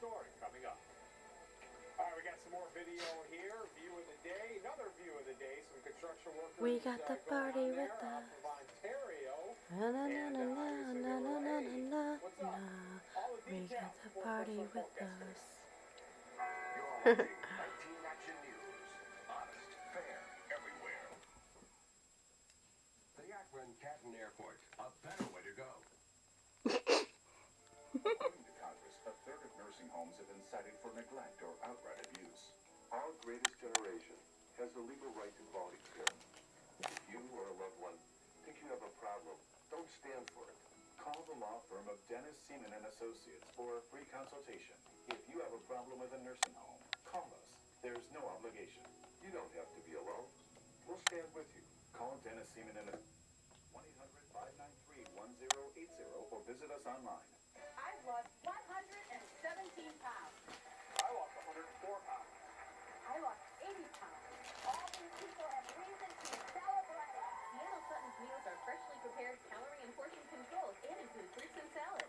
story coming up. All right, we got some more video here. View of the day. Another view of the day. Some construction workers. We got the party with us. Ontario. Na na na na na na na na na na. We got the party with us. You're watching 19 Action News. Honest, fair, everywhere. The Akron Canton Airport. A better way to go. According to Congress, a third of nursing homes have been cited for neglect or outright abuse. Our greatest generation has the legal right to quality care. If you or a loved one think you have a problem, don't stand for it. Call the law firm of Dennis Seaman and Associates for a free consultation. If you have a problem with a nursing home, call us. There's no obligation. You don't have to be alone. We'll stand with you. Call Dennis Seaman and 1-800-593-1080 or visit us online. I've lost 117 pounds. I lost 104 pounds. I lost 80 pounds. All these people have reason to celebrate. Seattle Sutton's meals are freshly prepared, calorie and portion controlled, and include fruits and salads.